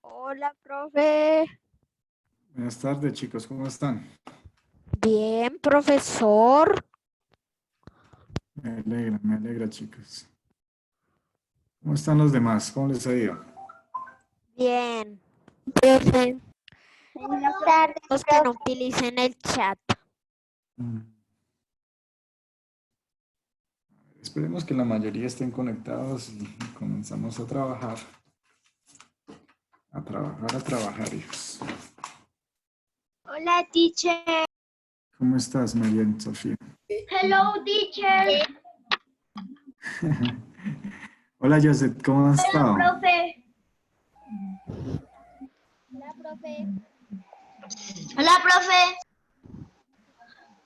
Hola, profe. Buenas tardes, chicos, ¿cómo están? Bien, profesor. Me alegra, chicos. ¿Cómo están los demás? ¿Cómo les ha ido? Bien. Profe, Buenas tardes, los que no utilicen el chat. Esperemos que la mayoría estén conectados y comenzamos a trabajar. A trabajar, hijos. Hola, teacher. ¿Cómo estás, María Sofía? Hello, teacher. Hola, Joseph, ¿cómo has estado? Profe. Hola, profe. Hola, profe.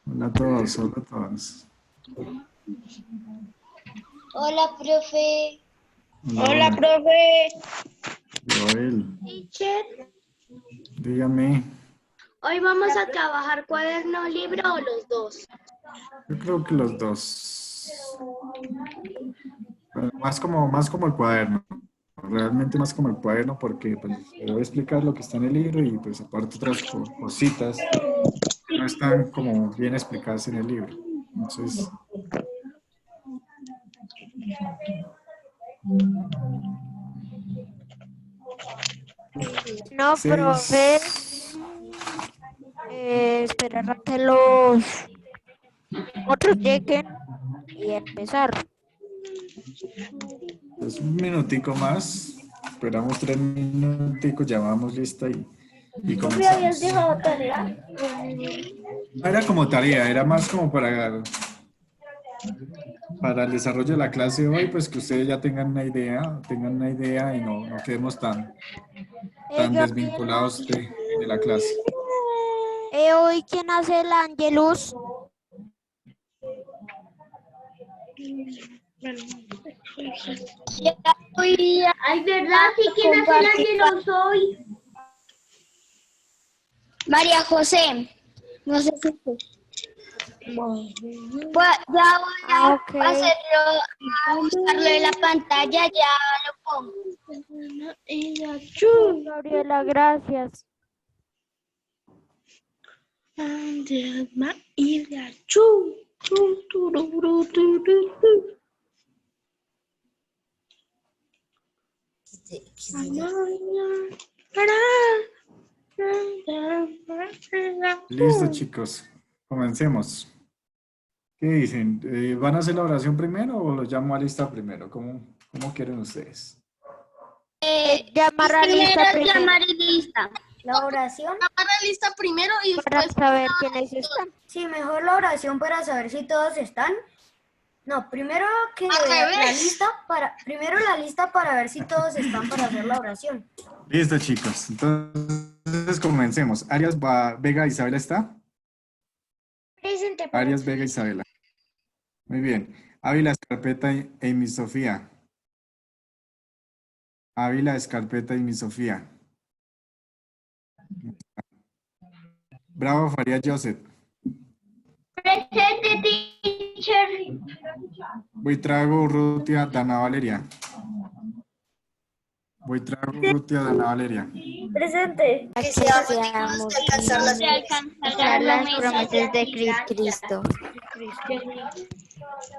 Hola a todos, hola a todos. Hola, profe. Hola, profe. Joel, Teacher, dígame. ¿hoy vamos a trabajar cuaderno, libro o los dos? Yo creo que los dos. Pero más como el cuaderno. Realmente más como el cuaderno porque pues, le voy a explicar lo que está en el libro y pues aparte otras cositas que no están como bien explicadas en el libro. Entonces, No, profe. 6. Esperar a que los otros lleguen y empezar. Pues un minutico más. Esperamos 3 minuticos, ya vamos lista y comenzamos. tarea? No era como tarea, era más como para el desarrollo de la clase de hoy, pues que ustedes ya tengan una idea y no quedemos tan desvinculados de la clase. Hoy, ¿quién hace el Angelus? Ay, ¿verdad? Sí, ¿quién hace el ángelos hoy? María José. No sé si tú. Pues ya voy a Ok. hacerlo, a buscarlo en la pantalla, ya lo pongo. Gabriela, gracias. Listo, chicos. Comencemos. ¿Qué dicen? ¿Van a hacer la oración primero o los llamo a lista primero? ¿Cómo quieren ustedes? Llamar a lista primero. Llamar y lista. La oración, Llamar a lista primero y Para después saber quiénes están. sí, mejor la oración para saber si todos están. No, primero que Al revés. primero la lista para ver si todos están para hacer la oración. Listo, chicos. Entonces comencemos. Vega Isabela está. Presente. Arias Vega Isabela. Muy bien. Ávila Escarpeta Amy Sofía. Ávila Escarpeta Amy Sofía. Bravo Faría Joseph. Presente, teacher. Buitrago Urrutia Dana Valeria. Buitrago Urrutia Dana Valeria. Presente. que seamos dignos de alcanzar las Alcanzar Las promesas de Cristo.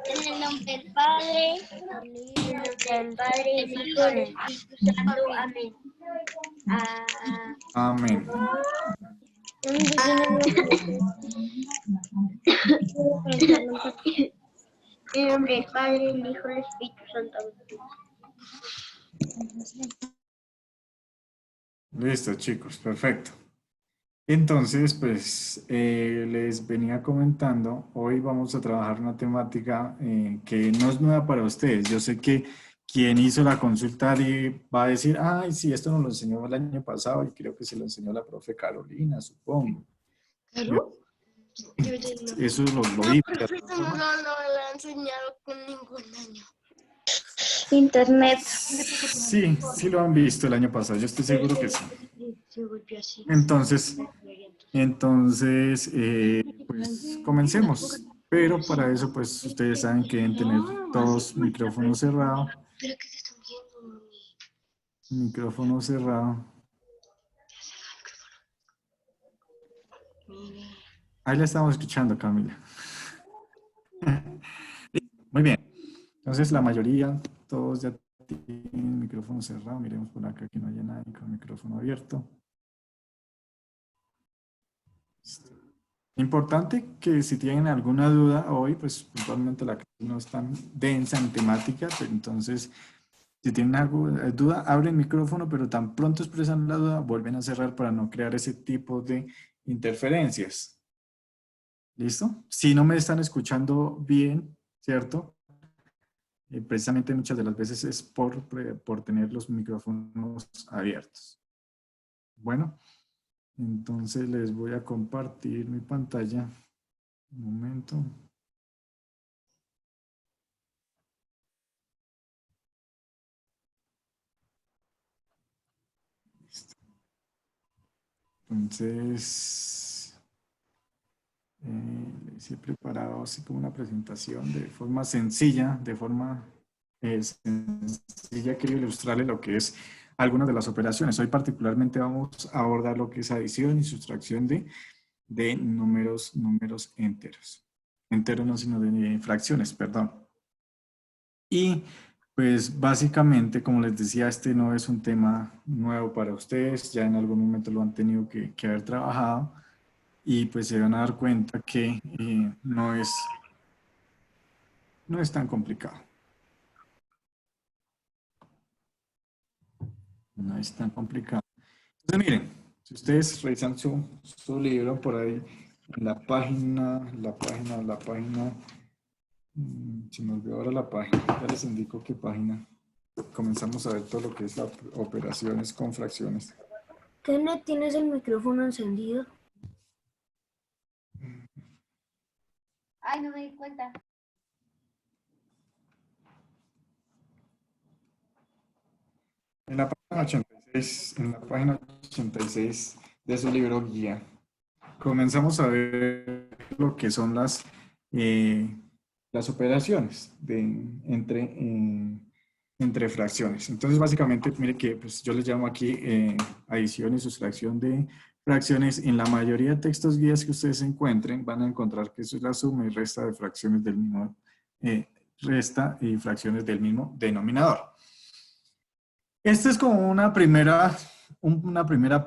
En el nombre del Padre, del Hijo y del Espíritu Santo. Amén. Amén. En el nombre del Padre, del Hijo y del Espíritu Santo. Listo, chicos. Perfecto. Entonces, pues les venía comentando, hoy vamos a trabajar una temática que no es nueva para ustedes. Yo sé que quien hizo la consulta va a decir, ay, sí, esto nos lo enseñó el año pasado y creo que se lo enseñó la profe Carolina, supongo. ¿Claro? Eso lo vi. No lo he enseñado con ningún año. Internet. Sí lo han visto el año pasado, yo estoy seguro que sí. Entonces, pues comencemos. Pero para eso, pues, ustedes saben que deben tener todos micrófonos cerrados. ¿Pero qué te están viendo? Micrófono cerrado. Ahí la estamos escuchando, Camila. Muy bien. Entonces, la mayoría, todos ya tienen micrófono cerrado. Miremos por acá que no haya nadie con micrófono abierto. Importante que si tienen alguna duda hoy, pues puntualmente la clase no es tan densa en temática, pero entonces si tienen alguna duda, abren micrófono, pero tan pronto expresan la duda, vuelven a cerrar para no crear ese tipo de interferencias. ¿Listo? Si no me están escuchando bien, ¿cierto? Precisamente muchas de las veces es por tener los micrófonos abiertos. Bueno, entonces les voy a compartir mi pantalla. Un momento. Listo. Entonces, les he preparado así como una presentación de forma sencilla, quiero ilustrarle lo que es algunas de las operaciones. Hoy particularmente vamos a abordar lo que es adición y sustracción de números enteros. Enteros no, sino de fracciones, perdón. Y pues básicamente, como les decía, este no es un tema nuevo para ustedes, ya en algún momento lo han tenido que haber trabajado y pues se van a dar cuenta que no es tan complicado. No es tan complicado. Entonces miren, si ustedes revisan su libro por ahí, en la página, se me olvidó ahora la página, ya les indico qué página. Comenzamos a ver todo lo que es las operaciones con fracciones. Kenneth, ¿tienes el micrófono encendido? Ay, no me di cuenta. En la página 86 de su libro guía, comenzamos a ver lo que son las operaciones entre fracciones. Entonces, básicamente, mire que pues, yo les llamo aquí adición y sustracción de fracciones. En la mayoría de textos guías que ustedes encuentren, van a encontrar que eso es la suma y resta de fracciones del mismo, resta y fracciones del mismo denominador. Esta es como una primera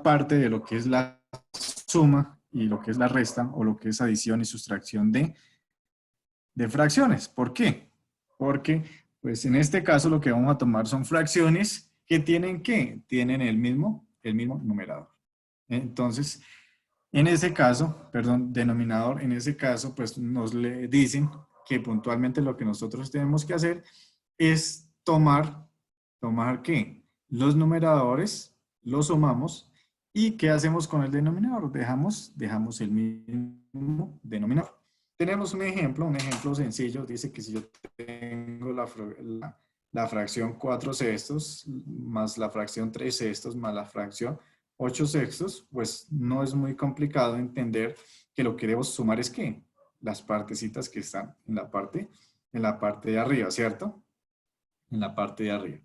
parte de lo que es la suma y lo que es la resta o lo que es adición y sustracción de fracciones. ¿Por qué? Porque pues en este caso lo que vamos a tomar son fracciones que tienen ¿qué? Tienen el mismo numerador. Entonces, en ese caso, perdón, denominador, en ese caso pues nos le dicen que puntualmente lo que nosotros tenemos que hacer es tomar ¿qué? Los numeradores, los sumamos y ¿qué hacemos con el denominador? Dejamos el mismo denominador. Tenemos un ejemplo sencillo, dice que si yo tengo la fracción 4 sextos más la fracción 3 sextos más la fracción 8 sextos, pues no es muy complicado entender que lo que debo sumar es ¿qué? Las partecitas que están en la parte de arriba, ¿cierto? En la parte de arriba.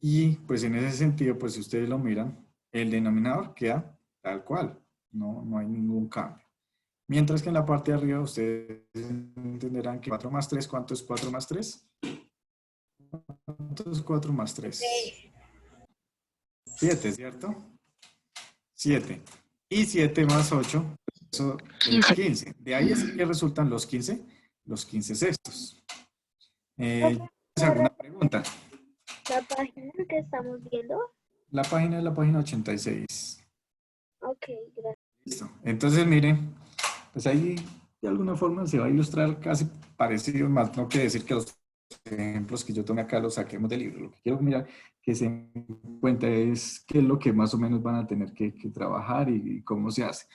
Y pues en ese sentido, pues si ustedes lo miran, el denominador queda tal cual, no hay ningún cambio. Mientras que en la parte de arriba ustedes entenderán que 4 más 3, ¿cuánto es 4 más 3? ¿Cuánto es 4 más 3? 7, ¿cierto? 7. Y 7 más 8, eso es 15. De ahí es que resultan los 15 sextos. ¿Alguna pregunta? ¿La página que estamos viendo? La página es la página 86. Ok, gracias. Listo. Entonces, miren, pues ahí de alguna forma se va a ilustrar casi parecido, más no quiere decir que los ejemplos que yo tomé acá los saquemos del libro. Lo que quiero mirar que se den cuenta es qué es lo que más o menos van a tener que trabajar y cómo se hace.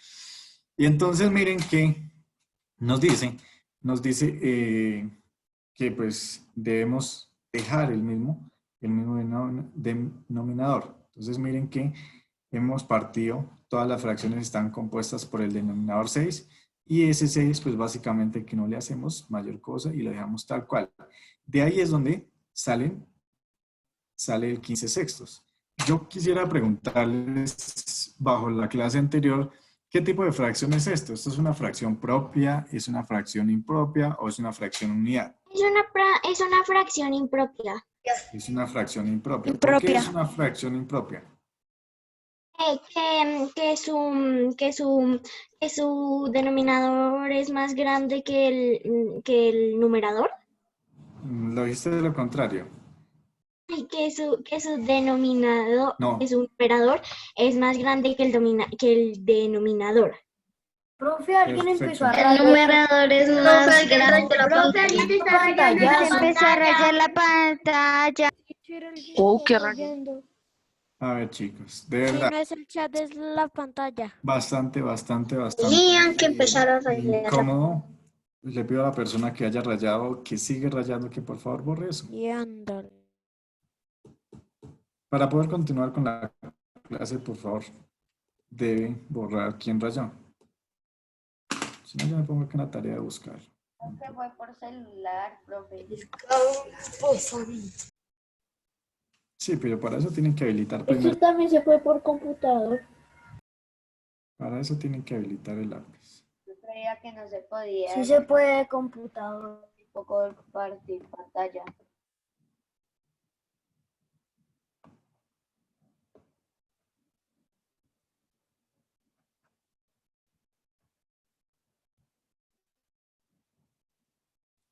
Y entonces miren que nos dice que pues debemos dejar el mismo denominador. Entonces miren que hemos partido, todas las fracciones están compuestas por el denominador 6 Y ese 6, pues básicamente que no le hacemos mayor cosa y lo dejamos tal cual. De ahí es donde sale el 15 sextos. Yo quisiera preguntarles, bajo la clase anterior, ¿qué tipo de fracción es esto? ¿Esto es una fracción propia, es una fracción impropia o es una fracción unidad? Es una fracción impropia. Es una fracción impropia. ¿Por qué es una fracción impropia? Que su denominador es más grande que el numerador. Lo dijiste de lo contrario. Y que su denominador, No. que su numerador es más grande que el denominador. Profe, alguien empezó a El rayar. numerador es más grande. Profe, alguien te está rayando la Empecé a rayar pantalla. la pantalla. Oh, qué raro. A ver, chicos, de Si verdad, no es el chat, es la pantalla. bastante Tenían que empezar a rayar. incómodo. Le pido a la persona que haya rayado, que sigue rayando, que por favor borre eso. Y ándale. Para poder continuar con la clase, por favor, debe borrar quién rayó. Si no, yo me pongo aquí en la tarea de buscar. Se fue por celular, profe. Sí, pero para eso tienen que habilitar Esto primero. también se fue por computador. Para eso tienen que habilitar el lápiz. Yo creía que no se podía. Sí se puede de computador. Un poco de partir pantalla.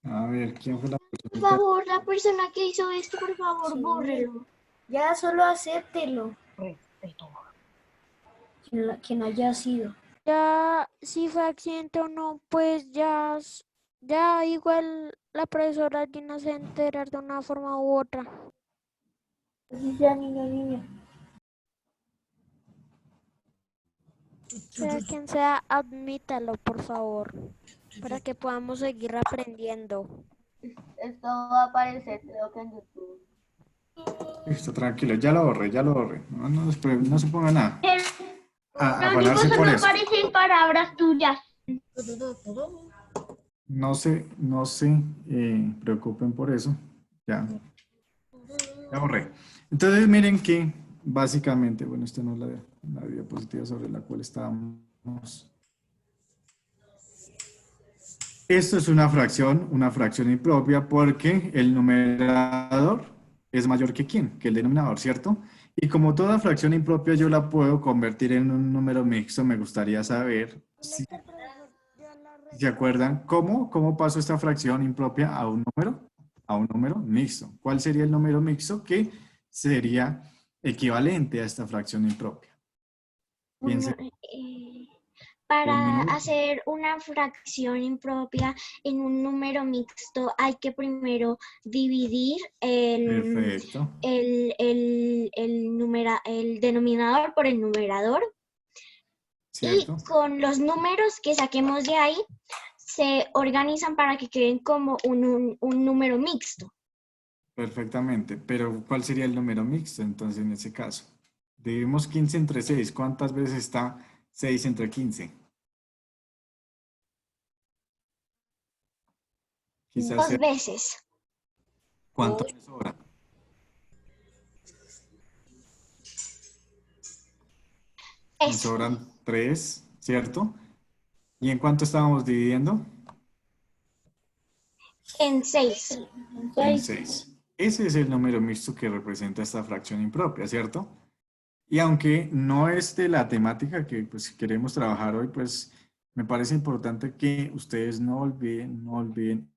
A ver, ¿quién fue la Por persona? favor, la persona que hizo esto, por favor, bórrelo. Ya solo acéptelo. Quien haya sido. Ya, si fue accidente o no, pues ya igual la profesora Gina se va a enterar de una forma u otra. Así sea niño. Sea quien sea, admítalo, por favor, para que podamos seguir aprendiendo. Esto va a aparecer, creo que en YouTube. Listo, tranquilo, ya lo borré. No se ponga nada. A Lo único afanarse que por me eso. aparecen palabras tuyas. No se preocupen por eso. Ya borré. Entonces miren que básicamente, bueno, esta no es la diapositiva sobre la cual estábamos. Esto es una fracción impropia porque el numerador es mayor que ¿quién? Que el denominador, ¿cierto? Y como toda fracción impropia yo la puedo convertir en un número mixto, me gustaría saber si se acuerdan cómo pasó esta fracción impropia a un número mixto. ¿Cuál sería el número mixto que sería equivalente a esta fracción impropia? Piensen. Para minuto. hacer una fracción impropia en un número mixto hay que primero dividir Perfecto. el denominador por el numerador. ¿Cierto? Y con los números que saquemos de ahí se organizan para que queden como un número mixto. Perfectamente. Pero ¿cuál sería el número mixto entonces en ese caso? Dividimos 15 entre 6. ¿Cuántas veces está 6 entre 15? Quizás 2 sea. veces. ¿Cuánto me sobra? Me sobran 3, ¿cierto? ¿Y en cuánto estábamos dividiendo? En 6. En 6. Ese es el número mixto que representa esta fracción impropia, ¿cierto? Y aunque no es de la temática que pues, queremos trabajar hoy, pues me parece importante que ustedes no olviden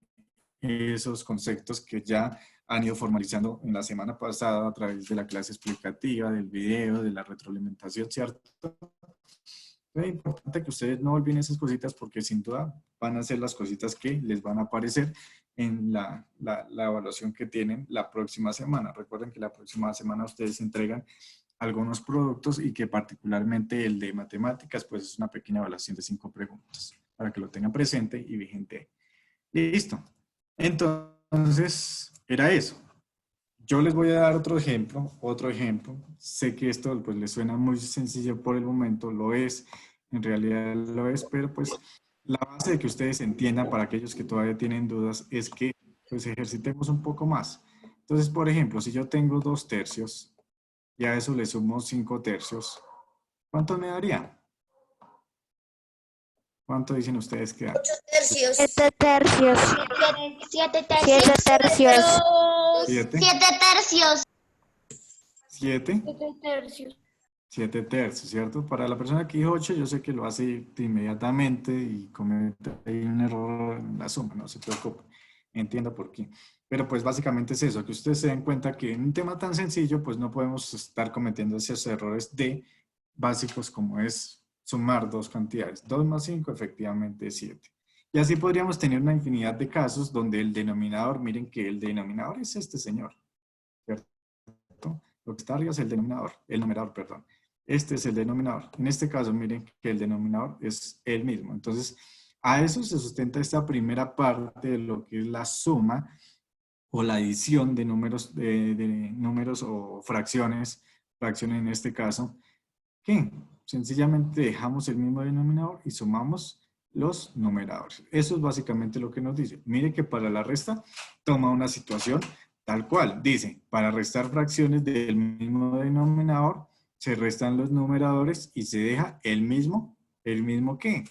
esos conceptos que ya han ido formalizando en la semana pasada a través de la clase explicativa, del video, de la retroalimentación, ¿cierto? Es importante que ustedes no olviden esas cositas porque sin duda van a ser las cositas que les van a aparecer en la evaluación que tienen la próxima semana. Recuerden que la próxima semana ustedes entregan algunos productos y que particularmente el de matemáticas pues es una pequeña evaluación de 5 preguntas para que lo tengan presente y vigente. Listo. Entonces, era eso. Yo les voy a dar otro ejemplo. Sé que esto pues les suena muy sencillo por el momento, lo es, en realidad lo es, pero pues la base de que ustedes entiendan, para aquellos que todavía tienen dudas, es que pues ejercitemos un poco más. Entonces, por ejemplo, si yo tengo 2 tercios y a eso le sumo 5 tercios, ¿cuánto me daría? ¿Cuánto dicen ustedes que da? 8 tercios. 7 tercios. 7 7 tercios. 7. 7 tercios. 7. 7 tercios. 7 tercios, ¿cierto? Para la persona que dijo 8, yo sé que lo hace inmediatamente y comete ahí un error en la suma, no se preocupe. Entiendo por qué. Pero pues básicamente es eso, que ustedes se den cuenta que en un tema tan sencillo, pues no podemos estar cometiendo esos errores de básicos como es sumar dos cantidades. 2 más 5 efectivamente es 7. Y así podríamos tener una infinidad de casos donde el denominador, miren que el denominador es este señor, ¿cierto? Lo que está arriba es el denominador, el numerador, perdón. Este es el denominador. En este caso, miren que el denominador es el mismo. Entonces, a eso se sustenta esta primera parte de lo que es la suma o la adición de números, de números o fracciones en este caso, que sencillamente dejamos el mismo denominador y sumamos los numeradores. Eso es básicamente lo que nos dice. Mire que para la resta toma una situación tal cual. Dice, para restar fracciones del mismo denominador, se restan los numeradores y se deja el mismo ¿qué?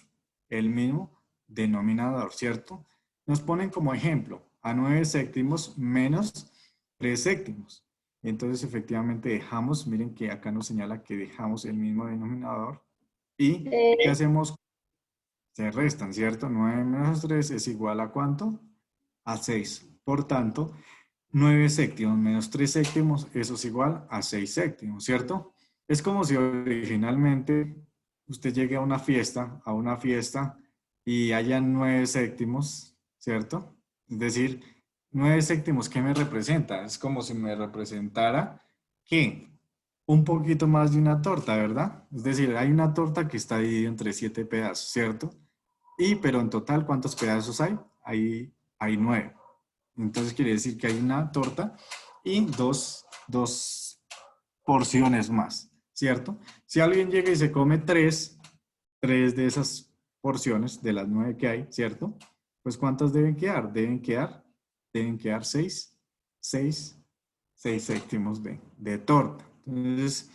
El mismo denominador, ¿cierto? Nos ponen como ejemplo a 9 séptimos menos 3 séptimos. Entonces, efectivamente, dejamos, miren que acá nos señala que dejamos el mismo denominador. ¿Y qué hacemos? Se restan, ¿cierto? 9 menos 3 es igual a ¿cuánto? A 6. Por tanto, 9 séptimos menos 3 séptimos, eso es igual a 6 séptimos, ¿cierto? Es como si originalmente usted llegue a una fiesta y haya 9 séptimos, ¿cierto? Es decir, 9 séptimos, ¿qué me representa? Es como si me representara, ¿qué? Un poquito más de una torta, ¿verdad? Es decir, hay una torta que está dividida entre 7 pedazos, ¿cierto? Pero en total, ¿cuántos pedazos hay? Hay 9. Entonces quiere decir que hay una torta y dos porciones más, ¿cierto? Si alguien llega y se come 3 de esas porciones, de las 9 que hay, ¿cierto? Pues ¿cuántas deben quedar? Deben quedar 6 séptimos de torta. Entonces,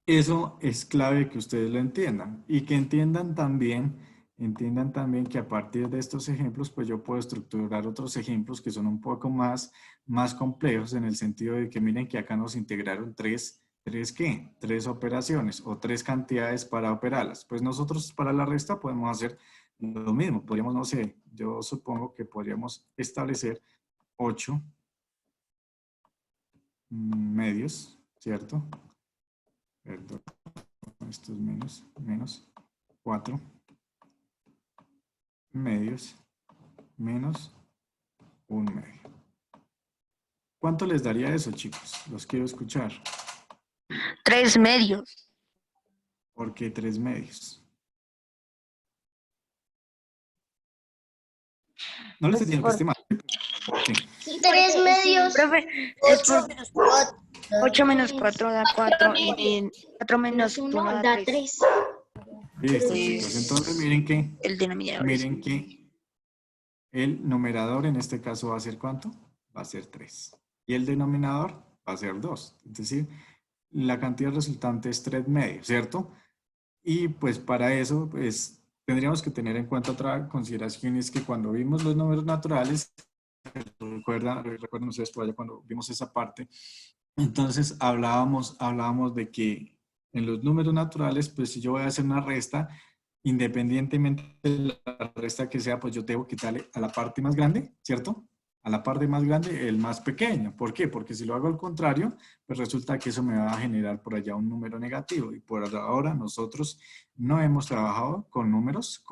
eso es clave que ustedes lo entiendan y que entiendan también que a partir de estos ejemplos, pues yo puedo estructurar otros ejemplos que son un poco más complejos en el sentido de que miren que acá nos integraron tres operaciones o 3 cantidades para operarlas. Pues nosotros para la resta podemos hacer lo mismo. Podríamos, no sé, yo supongo que podríamos establecer 8 medios, ¿cierto? Perdón, esto es menos 4 medios menos 1 medio. ¿Cuánto les daría eso, chicos? Los quiero escuchar. 3 medios. ¿Por qué 3 medios? No les entiendo que esté mal. Sí. 3 medios. Profe, 8 menos 4. 8 menos 4 da 4 y 4 menos 1 1 da da 3. 3. Listo, chicos. Entonces El denominador. miren que el numerador en este caso va a ser ¿cuánto? Va a ser 3. Y el denominador va a ser 2. Es decir, la cantidad resultante es 3 medios, ¿cierto? Y pues para eso, pues tendríamos que tener en cuenta otra consideración, es que cuando vimos los números naturales, recuerdan ustedes por allá cuando vimos esa parte, entonces hablábamos de que en los números naturales, pues si yo voy a hacer una resta, independientemente de la resta que sea, pues yo tengo que quitarle a la parte más grande, ¿cierto? A la parte más grande el más pequeño. ¿Por qué? Porque si lo hago al contrario, pues resulta que eso me va a generar por allá un número negativo. Y por ahora nosotros no hemos trabajado con números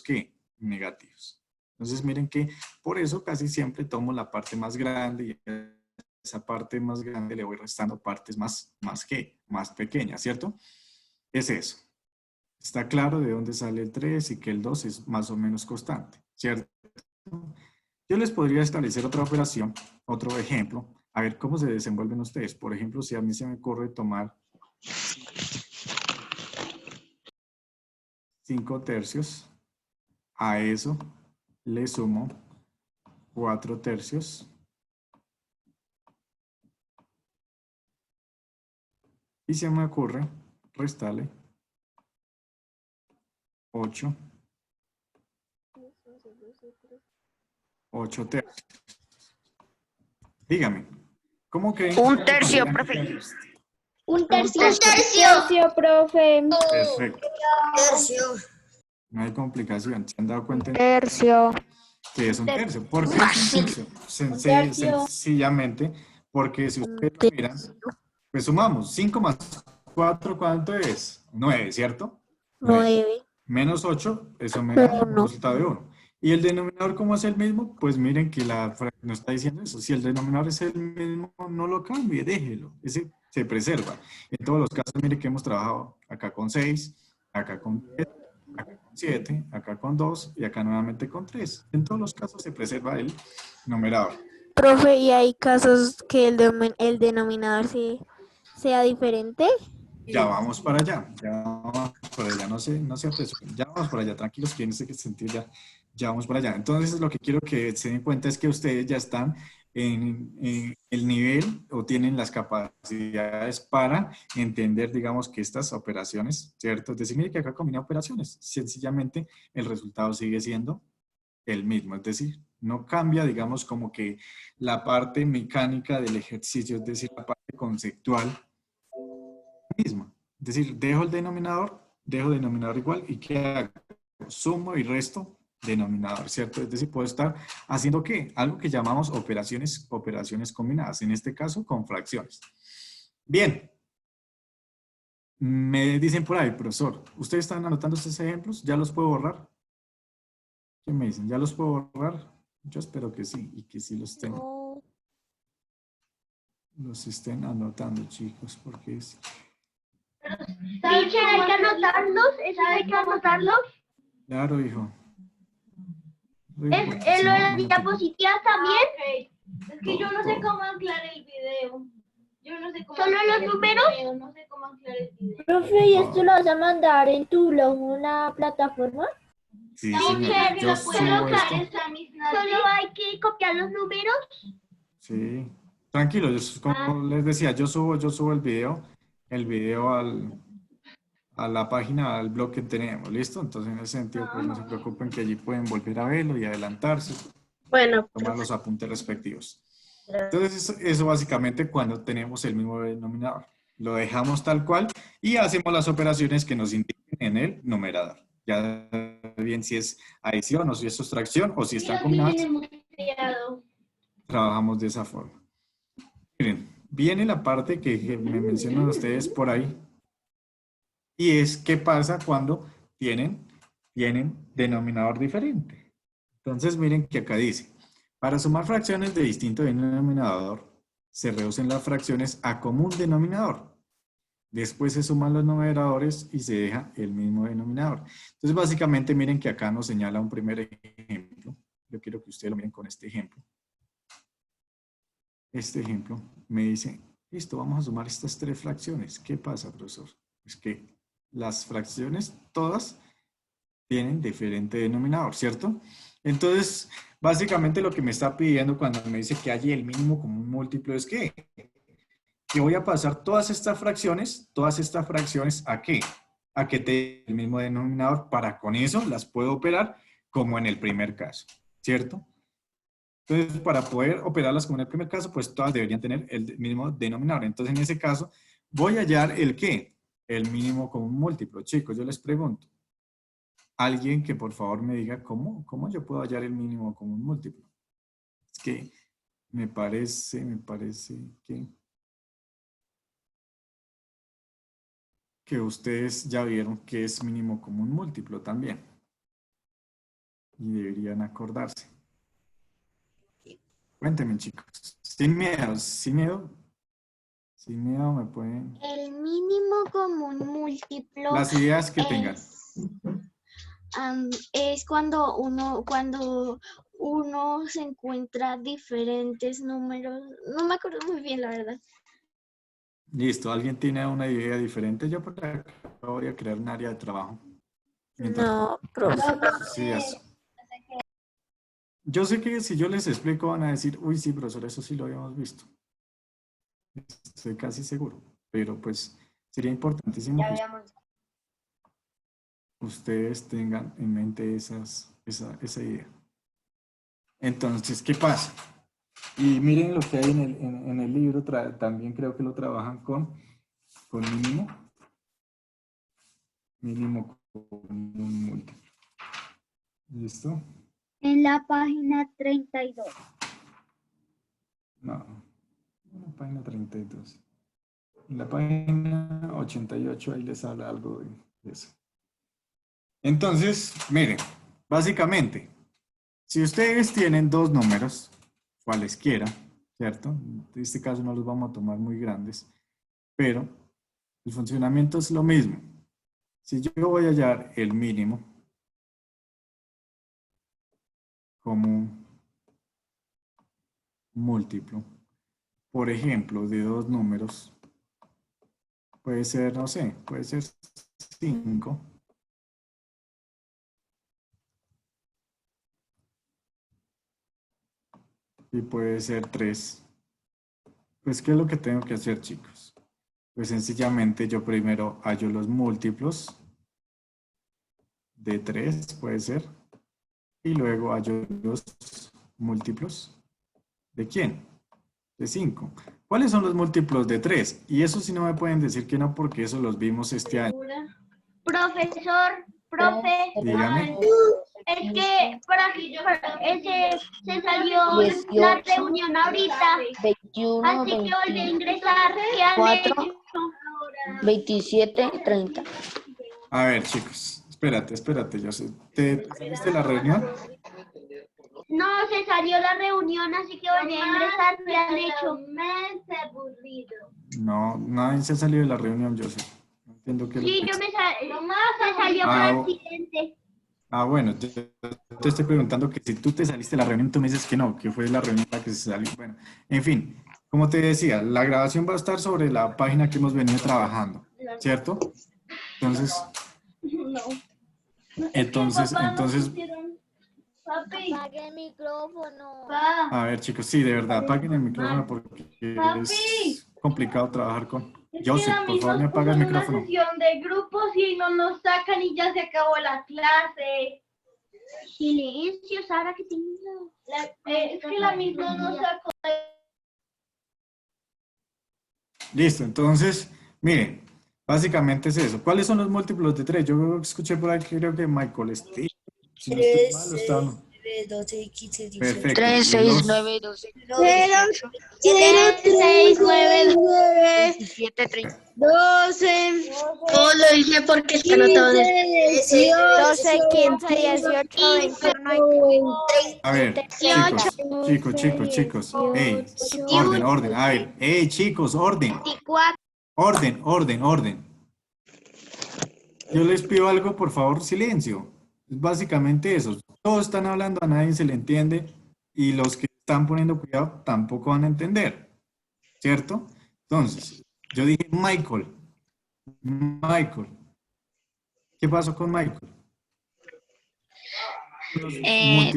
¿qué? Negativos. Entonces miren que por eso casi siempre tomo la parte más grande y a esa parte más grande le voy restando partes más pequeñas, ¿cierto? Es eso. Está claro de dónde sale el 3 y que el 2 es más o menos constante, ¿cierto? Yo les podría establecer otra operación, otro ejemplo, a ver cómo se desenvuelven ustedes. Por ejemplo, si a mí se me ocurre tomar 5 tercios A eso le sumo 4/3. Y se me ocurre restarle 8. 8/3. Dígame, ¿cómo creen? 1/3, profe. Un tercio. Tercio, profe. Perfecto. Tercio. No hay complicación. ¿Se han dado cuenta Tercio. que es un tercio? ¿Por qué es un tercio? Sencillamente, porque si ustedes lo miran, pues sumamos 5 más 4, ¿cuánto es? 9, ¿cierto? 9. Menos 8, eso me da un Uno. resultado de 1. ¿Y el denominador cómo es el mismo? Pues miren que la fracción no está diciendo eso. Si el denominador es el mismo, no lo cambie, déjelo. Ese se preserva. En todos los casos, miren que hemos trabajado acá con 6, acá con 10, acá con 7, acá con 2 y acá nuevamente con 3. En todos los casos se preserva el numerador. Profe, ¿y hay casos que el denominador sea diferente? Ya vamos para allá, ya vamos para allá, no se apresuren, ya vamos para allá, tranquilos, que en ese sentido ya vamos para allá. Entonces, lo que quiero que se den cuenta es que ustedes ya están en el nivel o tienen las capacidades para entender, digamos, que estas operaciones, ¿cierto? Es decir, mire que acá combina operaciones, sencillamente el resultado sigue siendo el mismo, es decir, no cambia, digamos, como que la parte mecánica del ejercicio, es decir, la parte conceptual misma. Es decir, dejo denominador igual y ¿qué hago? Sumo y resto denominador, ¿cierto? Es decir, puedo estar haciendo ¿qué? Algo que llamamos operaciones combinadas, en este caso con fracciones. Bien. Me dicen por ahí, profesor, ¿ustedes están anotando estos ejemplos? ¿Ya los puedo borrar? ¿Qué me dicen? ¿Ya los puedo borrar? Yo espero que sí y que sí los estén anotando, chicos, porque es... ¿Sabe que hay que anotarlos? ¿Sabe que anotarlos? Claro, hijo. ¿Es lo de las diapositivas también? Es que yo no sé cómo anclar el video. Yo no sé cómo ¿Solo anclar los el números? video, no sé cómo anclar el video. Profe, ¿y esto lo vas a mandar en tu blog, una plataforma? Sí, No, señora, que yo lo subo puedo esto. Solo hay que copiar los números. Sí, tranquilo, como les decía, yo subo el video a la página, al blog que tenemos, ¿listo? Entonces, en ese sentido, pues no se preocupen que allí pueden volver a verlo y adelantarse, Bueno, tomar los apuntes respectivos. Entonces, eso básicamente cuando tenemos el mismo denominador. Lo dejamos tal cual y hacemos las operaciones que nos indiquen en el numerador. Ya bien si es adición o si es sustracción o si están combinadas, trabajamos de esa forma. Miren, viene la parte que me mencionan ustedes por ahí y es qué pasa cuando tienen denominador diferente. Entonces miren que acá dice, para sumar fracciones de distinto denominador, se reducen las fracciones a común denominador. Después se suman los numeradores y se deja el mismo denominador. Entonces básicamente miren que acá nos señala un primer ejemplo. Yo quiero que ustedes lo miren con este ejemplo. Este ejemplo me dice, listo, vamos a sumar estas 3 fracciones. ¿Qué pasa, profesor? Es que las fracciones todas tienen diferente denominador, ¿cierto? Entonces, básicamente lo que me está pidiendo cuando me dice que hay el mínimo común múltiplo es que voy a pasar todas estas fracciones ¿a qué? A que tengan el mismo denominador, para con eso las puedo operar como en el primer caso, ¿cierto? Entonces, para poder operarlas como en el primer caso, pues todas deberían tener el mismo denominador. Entonces, en ese caso, voy a hallar el ¿qué? El mínimo común múltiplo. Chicos, yo les pregunto. Alguien que por favor me diga cómo yo puedo hallar el mínimo común múltiplo. Es que me parece que ustedes ya vieron que es mínimo común múltiplo también. Y deberían acordarse. Cuéntenme, chicos. Sin miedo, me pueden... El mínimo común múltiplo Las ideas que tengan. es cuando uno se encuentra diferentes números. No me acuerdo muy bien, la verdad. Listo, ¿alguien tiene una idea diferente? Yo por acá voy a crear un área de trabajo. No, profe. Sí, eso. Yo sé que si yo les explico van a decir, uy, sí, profesor, eso sí lo habíamos visto. Estoy casi seguro, pero pues sería importantísimo Ya que habíamos. ustedes tengan en mente esa idea. Entonces, ¿qué pasa? Y miren lo que hay en el libro, también creo que lo trabajan con mínimo. Mínimo con un múltiplo. ¿Listo? En la página 32. No, en la página 32. En la página 88 ahí les habla algo de eso. Entonces, miren, básicamente, si ustedes tienen dos números, cualesquiera, ¿cierto? En este caso no los vamos a tomar muy grandes, pero el funcionamiento es lo mismo. Si yo voy a hallar el mínimo como un múltiplo, por ejemplo, de dos números, puede ser, no sé, puede ser 5. Y puede ser 3. Pues, ¿qué es lo que tengo que hacer, chicos? Pues sencillamente yo primero hallo los múltiplos de 3, puede ser. Y luego hallo los múltiplos ¿de quién? De 5. ¿Cuáles son los múltiplos de 3? Y eso sí no me pueden decir que no, porque eso los vimos este año. Profesor, profe, Dígame. es que ese se salió la reunión ahorita, 21, así que volví a ingresar. ¿Qué han 4, hecho? 27, 30. A ver, chicos. Espérate, yo sé. ¿Te saliste de la reunión? No, se salió la reunión, así que volví a ingresar. ¿Qué han hecho? No, nadie se ha salido de la reunión, yo sé. No entiendo qué es lo Sí, que... yo se salió por Ah, accidente. bueno, yo te estoy preguntando que si tú te saliste de la reunión, tú me dices que no, que fue la reunión la que se salió. Bueno, en fin, como te decía, la grabación va a estar sobre la página que hemos venido trabajando, ¿cierto? Entonces, Apague el micrófono. a ver, chicos, sí, de verdad, apaguen el micrófono porque es complicado trabajar con... Joseph, por favor, me apaga el micrófono. Sesión de grupos y no nos sacan y ya se acabó la clase. Silencio, Sara, que tengo. Es que la misma nos sacó. Listo, entonces, miren, básicamente es eso. ¿Cuáles son los múltiplos de 3? Yo escuché por ahí, creo que Michael Steve. Si no estoy mal, está... 12, 15, 18. Perfecto. 3, Y 6, los- 9, 12, 0, 3, 6, 9, 17, 30. 12. Todo lo hice porque está anotado en el 12, 15, 18, 21, A ver, chicos. Hey, orden. A ver, hey, chicos, orden. 24. Orden. Yo les pido algo, por favor, silencio. Es básicamente eso. Todos están hablando, a nadie se le entiende y los que están poniendo cuidado tampoco van a entender. ¿Cierto? Entonces, yo dije Michael. ¿Qué pasó con Michael?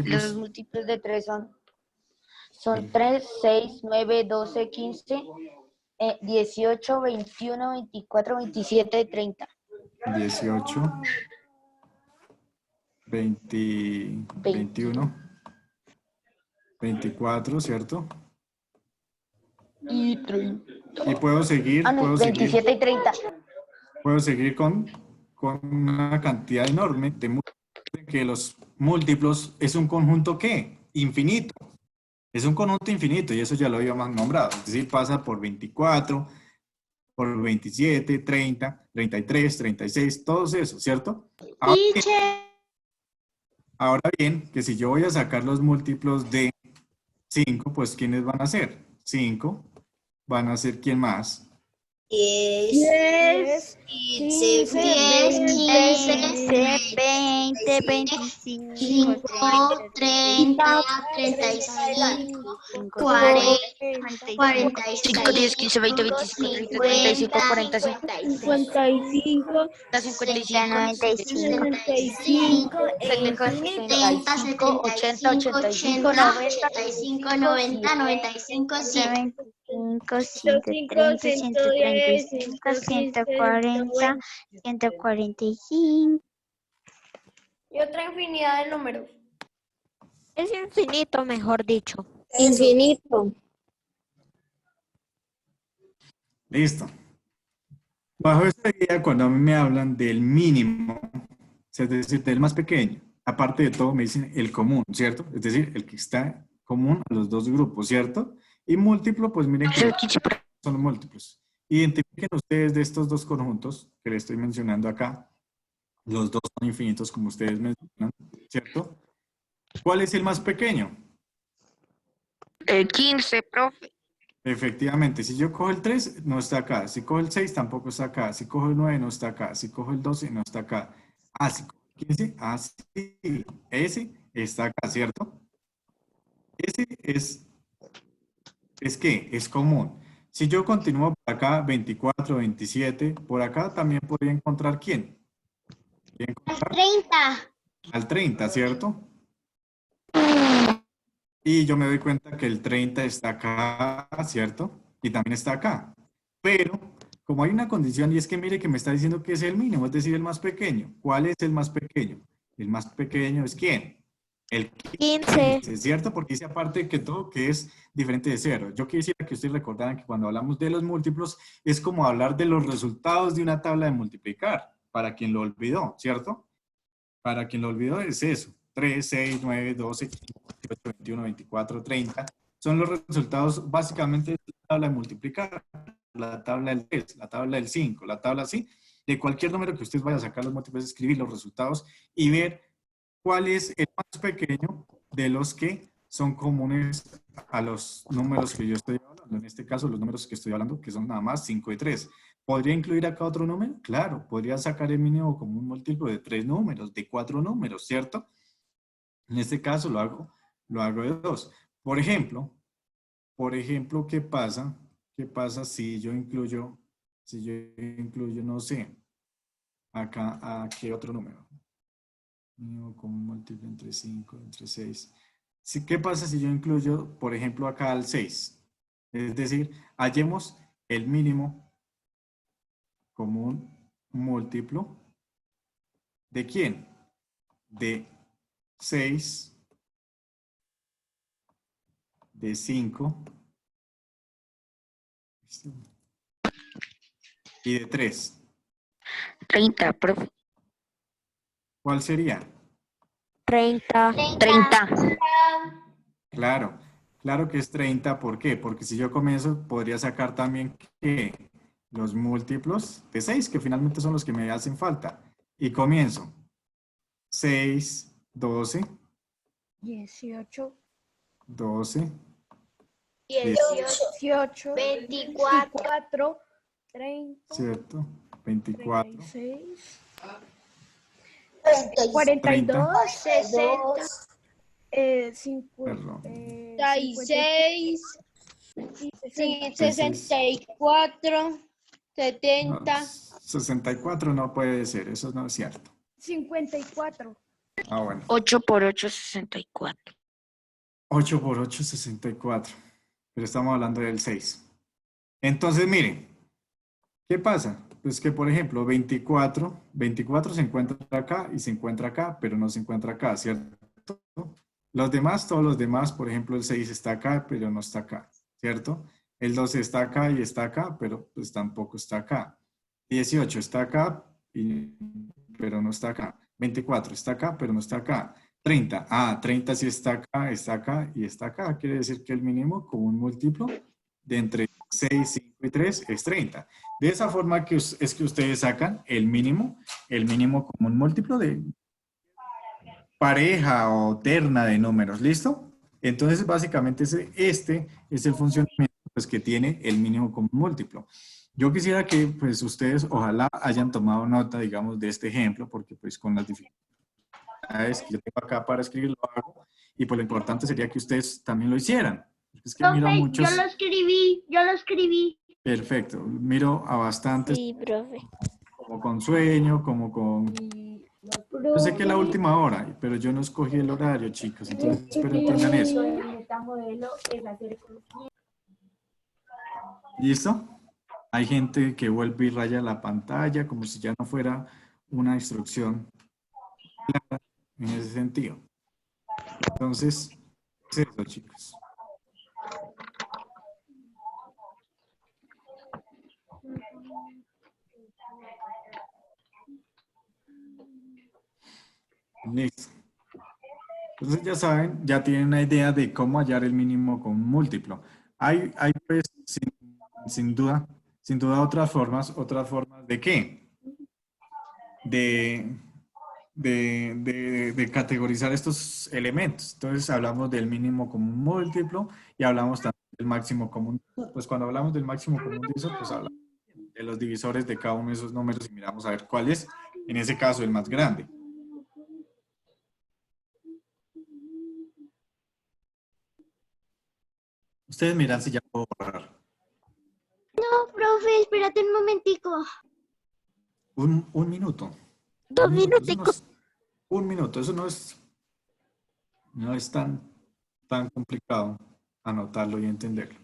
Los múltiplos de 3 son 3, 6, 9, 12, 15, 18, 21, 24, 27, 30. 18, 20, 21, 24, ¿cierto? Y 30. Y puedo seguir, Ah, no, 27 y 30. puedo seguir con una cantidad enorme de múltiplos, que los múltiplos es un conjunto ¿qué? Infinito. Es un conjunto infinito y eso ya lo habíamos nombrado. Es decir, pasa por 24, por 27, 30, 33, 36, todos esos, ¿cierto? Ahora bien, que si yo voy a sacar los múltiplos de 5, pues ¿quiénes van a ser? 5 van a ser ¿quién más? 10, 15, 20, 25, 30, 35, 40, 5, 10, 15, 20, 25, 30, 35, 40, 55, 55, 65, 70, 75, 80, 85, 90, 85, 90, 95, 100. 105, 105, 130, 110, 135, 115, 140, 145. Y otra infinidad de números. Es infinito, mejor dicho. infinito. Listo. Bajo esta idea, cuando a mí me hablan del mínimo, es decir, del más pequeño, aparte de todo me dicen el común, ¿cierto? Es decir, el que está común a los dos grupos, ¿cierto? Y múltiplo, pues miren que son los múltiplos. Identifiquen ustedes de estos dos conjuntos que les estoy mencionando acá. Los dos son infinitos, como ustedes mencionan, ¿cierto? ¿Cuál es el más pequeño? El 15, profe. Efectivamente, si yo cojo el 3, no está acá. Si cojo el 6, tampoco está acá. Si cojo el 9, no está acá. Si cojo el 12, no está acá. Ah, si cojo el 15, ah, sí. Ese está acá, ¿cierto? Ese ¿es qué? Es común. Si yo continúo por acá, 24, 27, por acá también podría encontrar ¿quién? ¿Quién encontrar? 30. Al 30, ¿cierto? Y yo me doy cuenta que el 30 está acá, ¿cierto? Y también está acá. Pero, como hay una condición, y es que mire que me está diciendo que es el mínimo, es decir, el más pequeño. ¿Cuál es el más pequeño? El más pequeño es ¿quién? El 15. ¿Cierto? Porque dice aparte que todo que es diferente de 0. Yo quisiera que ustedes recordaran que cuando hablamos de los múltiplos, es como hablar de los resultados de una tabla de multiplicar, para quien lo olvidó, ¿cierto? Para quien lo olvidó es eso. 3, 6, 9, 12, 18, 21, 24, 30. Son los resultados básicamente de la tabla de multiplicar. La tabla del 3, la tabla del 5, la tabla así. De cualquier número que ustedes vayan a sacar los múltiplos, escribir los resultados y ver cuál es el más pequeño de los que son comunes a los números que yo estoy hablando. En este caso, los números que estoy hablando, que son nada más 5 y 3. ¿Podría incluir acá otro número? Claro, podría sacar el mínimo como un múltiplo de 3 números, de 4 números, ¿cierto? En este caso lo hago de 2. Por ejemplo, ¿qué pasa? ¿Qué pasa si yo incluyo, no sé, acá, ¿qué otro número? Mínimo como un múltiplo entre 5, entre 6. Sí, ¿qué pasa si yo incluyo, por ejemplo, acá al 6? Es decir, hallemos el mínimo como un múltiplo ¿de quién? De 6, de 5 y de 3. 30, profe. ¿Cuál sería? 30. 30. Claro, claro que es 30. ¿Por qué? Porque si yo comienzo, podría sacar también que los múltiplos de 6, que finalmente son los que me hacen falta. Y comienzo. 6, 12. 18, 12. 18, 24, 30, ¿Cierto? 24. 36, 30, 42, 60, Perdón. 56, 64, 70. 64 no puede ser, eso no es cierto. 54. Ah, bueno. 8 por 8, 64. 8 por 8, 64. Pero estamos hablando del 6. Entonces, miren, ¿qué pasa? Pues que, por ejemplo, 24 se encuentra acá y se encuentra acá, pero no se encuentra acá, ¿cierto? Los demás, todos los demás, por ejemplo, el 6 está acá, pero no está acá, ¿cierto? El 12 está acá y está acá, pero pues tampoco está acá. 18 está acá, pero no está acá. 24 está acá, pero no está acá. 30, 30 sí está acá y está acá. Quiere decir que el mínimo como un múltiplo de entre 6, 5 y 3 es 30. De esa forma que es que ustedes sacan el mínimo como un múltiplo de pareja o terna de números. ¿Listo? Entonces, básicamente este es el funcionamiento pues, que tiene el mínimo como un múltiplo. Yo quisiera que pues ustedes ojalá hayan tomado nota, digamos, de este ejemplo, porque pues con las dificultades que yo tengo acá para escribir lo hago, y pues lo importante sería que ustedes también lo hicieran. Es que miro a Profe, muchos, yo lo escribí. perfecto, miro a bastantes Sí, profe. como con sueño, como con... Yo sé que es la última hora, pero yo no escogí el horario, chicos, entonces espero entiendan eso. ¿Listo? Hay gente que vuelve y raya la pantalla como si ya no fuera una instrucción clara en ese sentido. Entonces, es eso, chicos. Listo. Entonces ya saben, ya tienen una idea de cómo hallar el mínimo común múltiplo. Hay pues, sin duda otras formas ¿de qué? De categorizar estos elementos. Entonces hablamos del mínimo común múltiplo y hablamos también del máximo común. Pues cuando hablamos del máximo común divisor, pues hablamos de los divisores de cada uno de esos números y miramos a ver cuál es, en ese caso, el más grande. Ustedes miran si ya puedo borrar. No, profe, espérate un momentico. Un minuto. 2 Eso minuticos. un minuto, eso no es tan complicado anotarlo y entenderlo.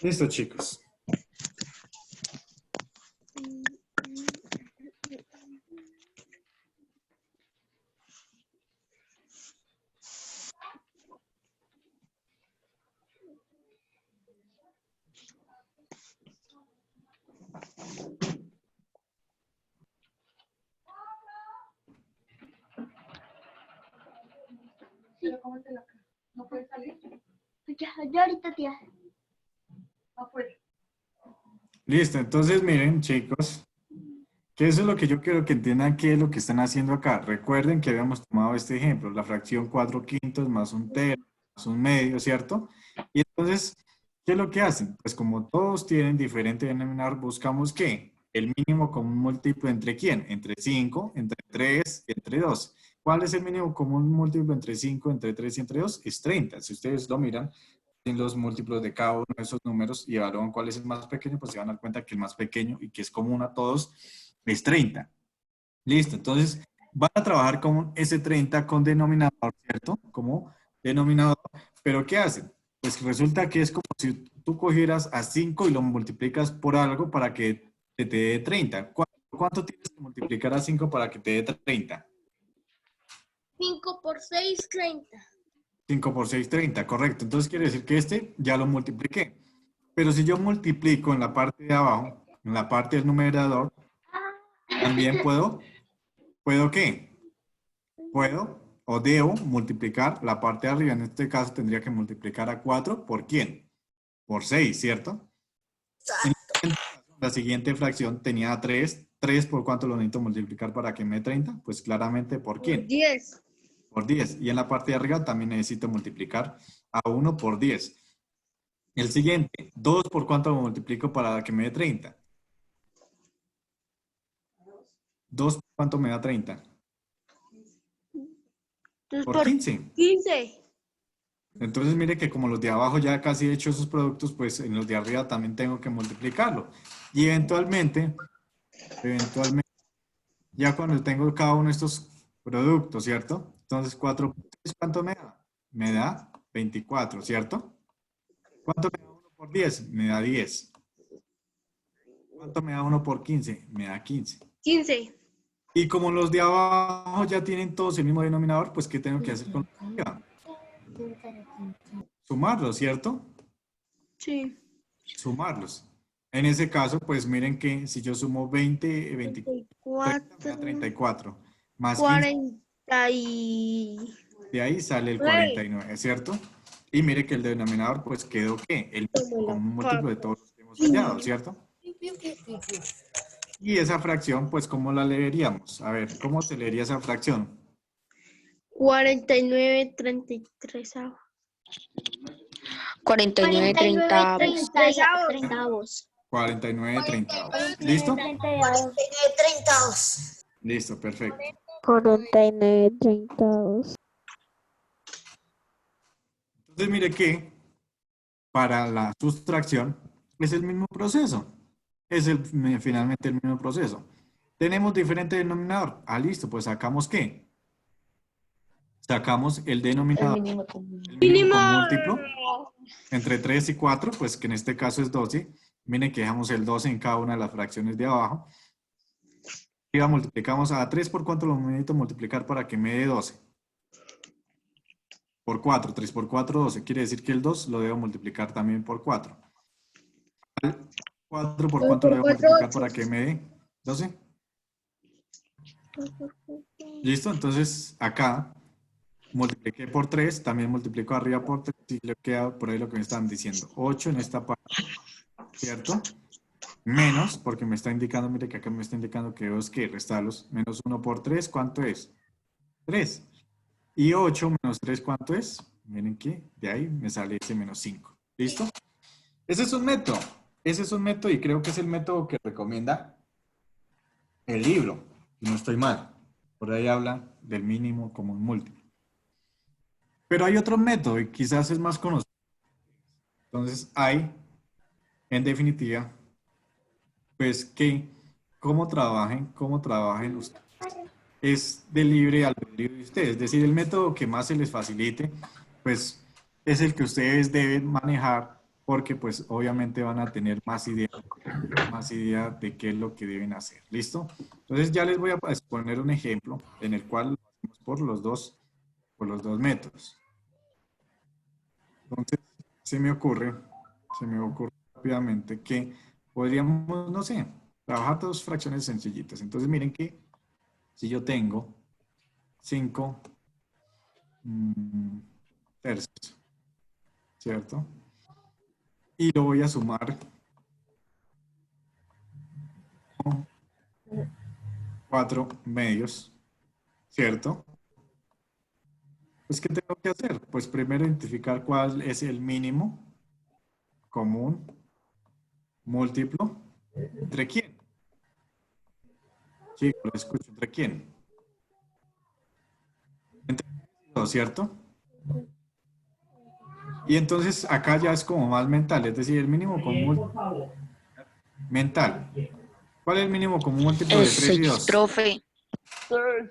Listo, chicos. Ya ahorita, tía. Listo, entonces miren, chicos, que eso es lo que yo quiero que entiendan qué es lo que están haciendo acá. Recuerden que habíamos tomado este ejemplo, la fracción 4/5 más un tercio más un medio, ¿cierto? Y entonces, ¿qué es lo que hacen? Pues como todos tienen diferente denominador, buscamos ¿qué? El mínimo común múltiplo ¿entre quién? Entre 5, entre 3, entre 2. ¿Cuál es el mínimo común múltiplo entre 5, entre 3 y entre 2? Es 30. Si ustedes lo miran, en los múltiplos de cada uno de esos números y evalúan cuál es el más pequeño, pues se van a dar cuenta que el más pequeño y que es común a todos es 30. Listo, entonces van a trabajar con ese 30 con denominador, ¿cierto? Como denominador, pero ¿qué hacen? Pues resulta que es como si tú cogieras a 5 y lo multiplicas por algo para que te dé 30. ¿Cuánto tienes que multiplicar a 5 para que te dé 30? 5 por 6, 30. 5 por 6, 30, correcto. Entonces quiere decir que este ya lo multipliqué. Pero si yo multiplico en la parte de abajo, en la parte del numerador, también ¿puedo qué? Puedo o debo multiplicar la parte de arriba. En este caso tendría que multiplicar a 4 ¿por quién? Por 6, ¿cierto? La siguiente fracción tenía 3. ¿3 por cuánto lo necesito multiplicar para que me dé 30? Pues claramente ¿por quién? 10. Por 10. Y en la parte de arriba también necesito multiplicar a 1 por 10. El siguiente, 2 por cuánto lo multiplico para que me dé 30. 2 por cuánto me da 30. Por 15. 15. Entonces mire que como los de abajo ya casi he hecho esos productos, pues en los de arriba también tengo que multiplicarlo. Y eventualmente, ya cuando tengo cada uno de estos productos, ¿cierto? Entonces 4 por 3, ¿cuánto me da? Me da 24, ¿cierto? ¿Cuánto me da 1 por 10? Me da 10. ¿Cuánto me da 1 por 15? Me da 15. 15. Y como los de abajo ya tienen todos el mismo denominador, pues ¿qué tengo que hacer con los de arriba? sumarlos, ¿cierto? Sí. Sumarlos. En ese caso, pues miren que si yo sumo 20, 20, 30, me da 34. Más 15, 40 y... de ahí sale el 49, ¿cierto? Y mire que el denominador, pues quedó, ¿qué? El común múltiplo de todos los que hemos hallado, ¿cierto? Y esa fracción, pues, ¿cómo la leeríamos? A ver, ¿cómo se leería esa fracción? 49, 33. 49 30. 30avos. 49 30. ¿Listo? 32. Listo, perfecto. 49 30. Entonces, mire que para la sustracción es el mismo proceso. Es finalmente el mismo proceso. Tenemos diferente denominador. Ah, listo, pues sacamos ¿qué? Sacamos el denominador. El mínimo con múltiplo. Entre 3 y 4, pues que en este caso es 12. Miren que dejamos el 12 en cada una de las fracciones de abajo. Y multiplicamos a 3 por cuánto lo necesito multiplicar para que me dé 12. Por 4, 3 por 4, 12. Quiere decir que el 2 lo debo multiplicar también por 4. 4 por cuánto lo debo multiplicar para que me dé 12. ¿Listo? Entonces acá multipliqué por 3, también multiplico arriba por 3 y le queda por ahí lo que me están diciendo. 8 en esta parte, ¿cierto? Menos, porque me está indicando, mire que acá me está indicando que debo que restarlos. Menos 1 por 3, ¿cuánto es? 3. Y 8 menos 3, ¿cuánto es? Miren que de ahí me sale ese menos 5. ¿Listo? Ese es un método. Ese es un método y creo que es el método que recomienda el libro. Si no estoy mal. Por ahí habla del mínimo común múltiplo. Pero hay otro método y quizás es más conocido. Entonces hay, en definitiva, pues que cómo trabajen ustedes. Es de libre albedrío de ustedes. Es decir, el método que más se les facilite, pues es el que ustedes deben manejar porque pues obviamente van a tener más idea de qué es lo que deben hacer. ¿Listo? Entonces ya les voy a exponer un ejemplo en el cual lo hacemos por los dos métodos. Entonces, se me ocurre rápidamente que podríamos, no sé, trabajar dos fracciones sencillitas. Entonces, miren que si yo tengo 5 tercios, ¿cierto? Y lo voy a sumar con 4 medios, ¿cierto? Pues, ¿qué tengo que hacer? Pues primero identificar cuál es el mínimo común múltiplo. ¿Entre quién? Chicos, lo escucho. ¿Entre quién? Entre dos, ¿cierto? Y entonces acá ya es como más mental, es decir, el mínimo común mental. ¿Cuál es el mínimo común múltiplo de 3 y 2? Profe.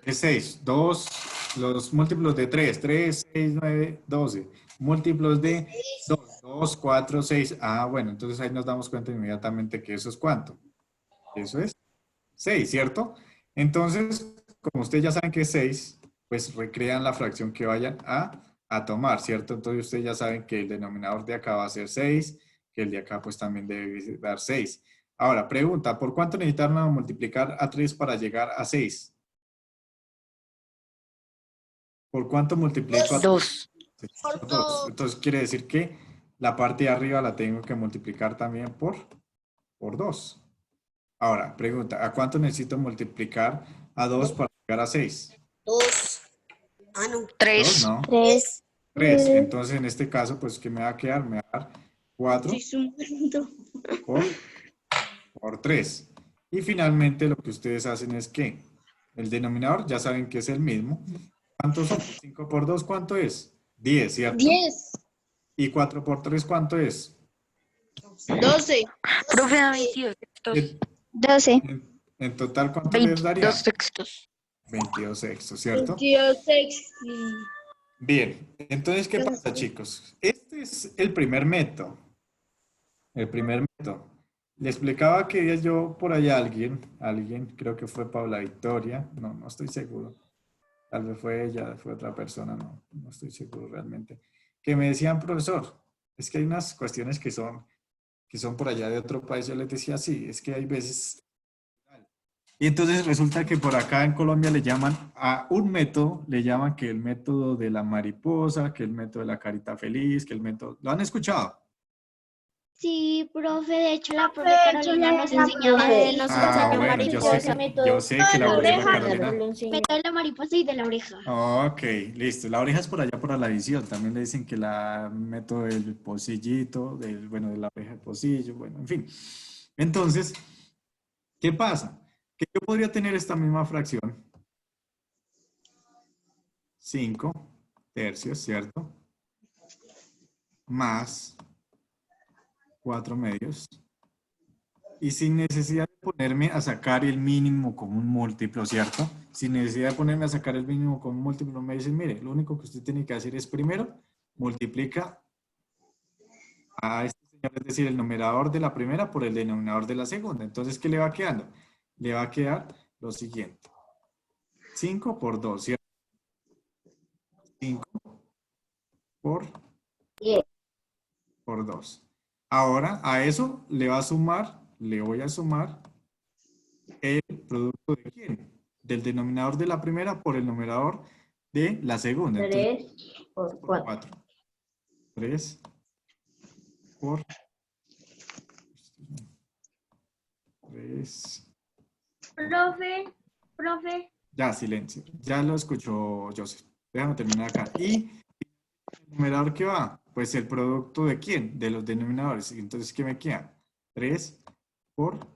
Es 6. 2, los múltiplos de 3. 3, 6, 9, 12. Múltiplos de 2, 2, 4, 6. Ah, bueno, entonces ahí nos damos cuenta inmediatamente que eso es ¿cuánto? Eso es 6, ¿cierto? Entonces, como ustedes ya saben que es 6, pues recrean la fracción que vayan a tomar, ¿cierto? Entonces ustedes ya saben que el denominador de acá va a ser 6, que el de acá pues también debe dar 6. Ahora, pregunta, ¿por cuánto necesitaron multiplicar a 3 para llegar a 6? ¿Por cuánto multiplico a 2. Por 2. Entonces quiere decir que la parte de arriba la tengo que multiplicar también por 2. Ahora, pregunta, ¿a cuánto necesito multiplicar a 2 para llegar a 6? 2. Ah, no. 3. 2, ¿no? 3. 3. Entonces, en este caso, pues, ¿qué me va a quedar? Me va a dar 4 por 3. Y finalmente, lo que ustedes hacen es que el denominador, ya saben que es el mismo. ¿Cuántos son? 5 por 2, ¿cuánto es? 10, ¿cierto? 10. ¿Y 4 por 3, cuánto es? 12. Profe, da 22 sextos. 12. En total, ¿cuánto les daría? 22 sextos. 22 sextos, ¿cierto? 22 sextos. Bien, entonces, ¿qué pasa, chicos? Este es el primer método. El primer método. Le explicaba que yo por allá alguien, creo que fue Paula Victoria, no estoy seguro. Tal vez fue ella, fue otra persona, no estoy seguro realmente. que me decían, profesor, es que hay unas cuestiones que son por allá de otro país. Yo les decía, sí, es que hay veces... Y entonces resulta que por acá en Colombia le llaman a un método, le llaman que el método de la mariposa, que el método de la carita feliz, que el método... ¿Lo han escuchado? Sí, profe, de hecho la profe Carolina nos enseñaba Nos Ah, enseñó bueno, mariposa. yo sé que la profesora Carolina... método de la mariposa y de la oreja. Ok, listo. La oreja es por allá, por la visión. También le dicen que la método del pocillito, bueno, de la oreja del pocillo, bueno, en fin. Entonces, ¿qué pasa? Que yo podría tener esta misma fracción, 5 tercios, ¿cierto? Más 4 medios. Y sin necesidad de ponerme a sacar el mínimo común múltiplo, ¿cierto? Sin necesidad de ponerme a sacar el mínimo común múltiplo, me dicen, mire, lo único que usted tiene que hacer es primero, multiplica a este señor, es decir, el numerador de la primera por el denominador de la segunda. Entonces, ¿qué le va quedando? Le va a quedar lo siguiente. 5 por 2, ¿cierto? 5 por 2. Ahora, a eso le voy a sumar el producto de quién? Del denominador de la primera por el numerador de la segunda. 3 por 4. 3 por 3. Profe. Ya, silencio. Ya lo escuchó Joseph. Déjame terminar acá. ¿Y el numerador qué va? Pues el producto de quién? De los denominadores. Entonces, ¿qué me queda? 3 por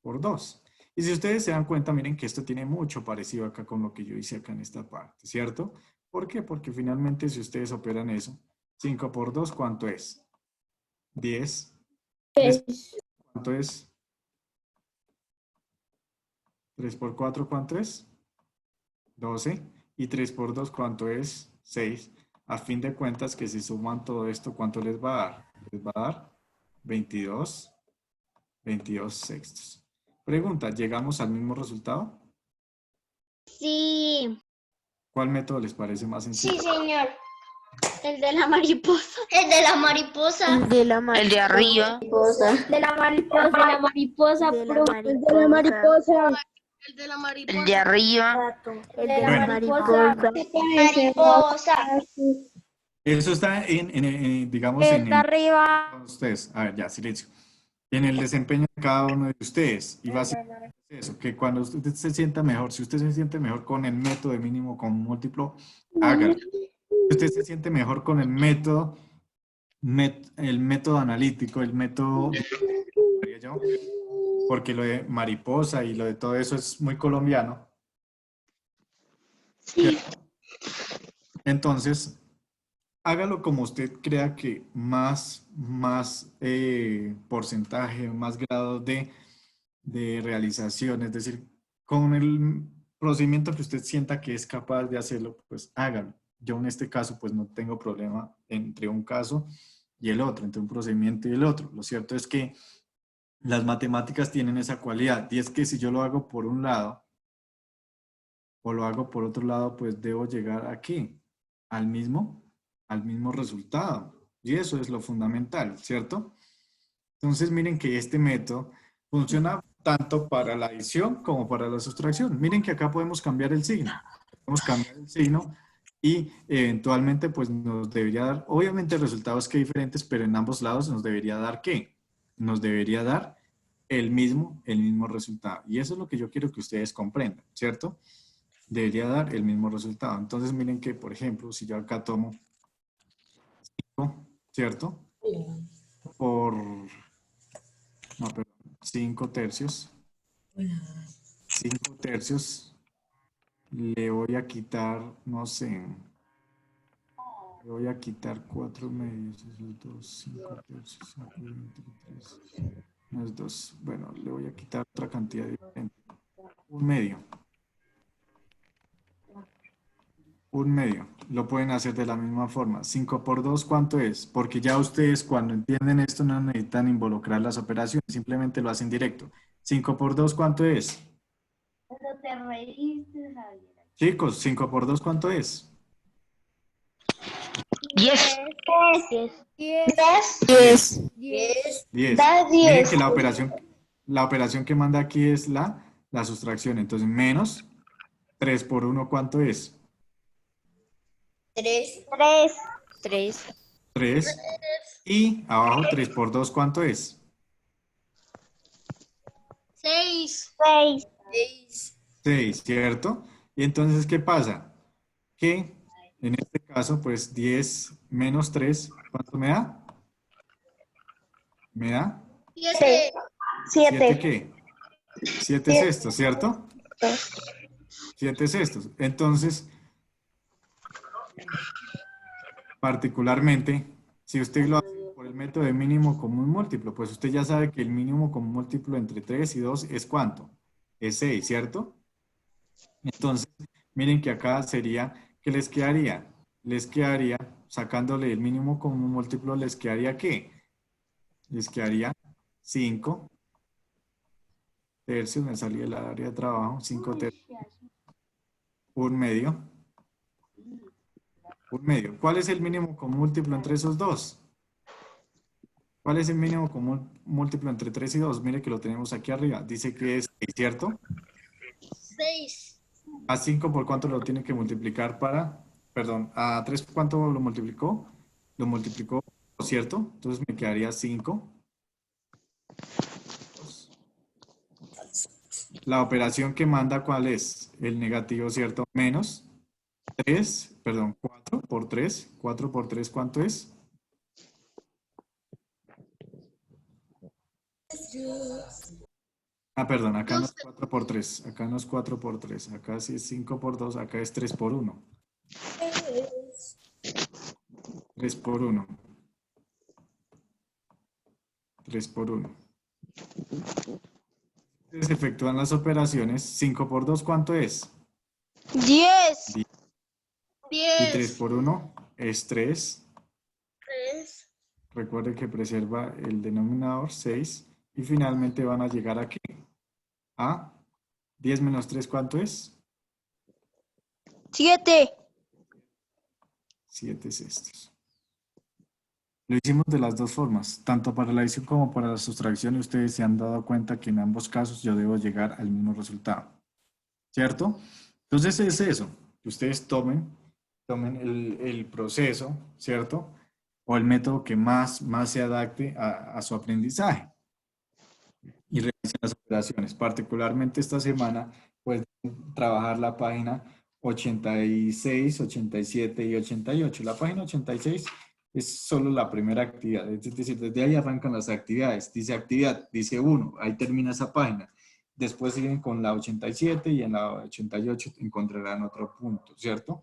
2. Y si ustedes se dan cuenta, miren que esto tiene mucho parecido acá con lo que yo hice acá en esta parte, ¿cierto? ¿Por qué? Porque finalmente si ustedes operan eso, 5 por 2, ¿cuánto es? 10. 3, ¿cuánto es? 3 por 4, ¿cuánto es? 12. Y 3 por 2, ¿cuánto es? 6. A fin de cuentas, que si suman todo esto, ¿cuánto les va a dar? Les va a dar 22 sextos. Pregunta, ¿llegamos al mismo resultado? Sí. ¿Cuál método les parece más sencillo? Sí, señor. El de la mariposa. El de la mariposa. El de arriba. De la mariposa. De la mariposa, De la profe. mariposa. El de la mariposa. El de arriba. El de la Bueno. mariposa. Mariposa. Eso está digamos, El de arriba. ustedes. A ver, ya, silencio. En el desempeño de cada uno de ustedes. Y va a ser eso, que cuando usted se sienta mejor, si usted se siente mejor con el método de mínimo con múltiplo, hágalo. Si usted se siente mejor con el método analítico, el método, porque lo de mariposa y lo de todo eso es muy colombiano. Sí. Entonces, hágalo como usted crea que más porcentaje, más grado de realización, es decir, con el procedimiento que usted sienta que es capaz de hacerlo, pues hágalo. Yo en este caso, pues no tengo problema entre un caso y el otro, entre un procedimiento y el otro. Lo cierto es que las matemáticas tienen esa cualidad, y es que si yo lo hago por un lado o lo hago por otro lado, pues debo llegar aquí, al mismo resultado. Y eso es lo fundamental, ¿cierto? Entonces miren que este método funciona tanto para la adición como para la sustracción. Miren que acá podemos cambiar el signo. Podemos cambiar el signo y eventualmente pues nos debería dar, obviamente resultados que diferentes, pero en ambos lados nos debería dar ¿qué? Nos debería dar el mismo resultado. Y eso es lo que yo quiero que ustedes comprendan, ¿cierto? Debería dar el mismo resultado. Entonces miren que, por ejemplo, si yo acá tomo 5, ¿cierto? Por, no, perdón, 5 tercios. 5 tercios. Le voy a quitar, no sé, le voy a quitar 4 medios, esos 2, 5 tercios, 5, 23, no es 2. Bueno, le voy a quitar otra cantidad diferente. Un medio. Un medio. Lo pueden hacer de la misma forma. 5 por 2, ¿cuánto es? Porque ya ustedes cuando entienden esto no necesitan involucrar las operaciones, simplemente lo hacen directo. 5 por 2, ¿cuánto es? Cuando te reíste, Javier. Chicos, 5 por 2, ¿cuánto es? 10. 10. 10. Da Miren 10. que la operación que manda aquí es la sustracción. Entonces, menos 3 por 1, ¿cuánto es? 3. 3. 3. Y abajo 3 por 2, ¿cuánto es? 6. 6. 6, ¿cierto? Y entonces, ¿qué pasa? Que en este caso, pues 10 menos 3, ¿cuánto me da? ¿Me da? 7. 7 ¿qué? 7 sextos, ¿cierto? 7 sextos. Entonces, particularmente, si usted lo hace por el método de mínimo común múltiplo, pues usted ya sabe que el mínimo común múltiplo entre 3 y 2 es ¿cuánto? Es 6, ¿cierto? Entonces, miren que acá sería, ¿qué les quedaría? Les quedaría, sacándole el mínimo común múltiplo, ¿les quedaría qué? Les quedaría 5 tercios, me salía el área de trabajo, 5 tercios, 1 medio. 1 medio. ¿Cuál es el mínimo común múltiplo entre esos dos? ¿Cuál es el mínimo común múltiplo entre 3 y 2? Mire que lo tenemos aquí arriba. Dice que es 6, ¿cierto? 6. A 5 por cuánto lo tiene que multiplicar para, perdón, a 3 por cuánto lo multiplicó. Lo multiplicó, ¿cierto? Entonces me quedaría 5. La operación que manda, ¿cuál es? El negativo, ¿cierto? Menos 3, perdón, 4 por 3. 4 por 3, ¿cuánto es? Ah, perdón, acá no es 4 por 3. Acá no es 4 por 3. Acá sí es 5 por 2. Acá es 3 por 1. 3 por 1. 3 por 1. Se efectúan las operaciones. 5 por 2, ¿cuánto es? 10. 10. Y 3 10. por 1 es 3. 3. Recuerde que preserva el denominador, 6. Y finalmente van a llegar aquí. A 10 menos 3, ¿cuánto es? 7. 7 sextos. Lo hicimos de las dos formas, tanto para la adición como para la sustracción, y ustedes se han dado cuenta que en ambos casos yo debo llegar al mismo resultado. ¿Cierto? Entonces es eso, que ustedes tomen el proceso, ¿cierto? O el método que más se adapte a su aprendizaje. Y realicen las operaciones. Particularmente esta semana, pues trabajar la página 86, 87 y 88. La página 86 es solo la primera actividad, es decir, desde ahí arrancan las actividades. Dice actividad, dice 1, ahí termina esa página. Después siguen con la 87 y en la 88 encontrarán otro punto, ¿cierto?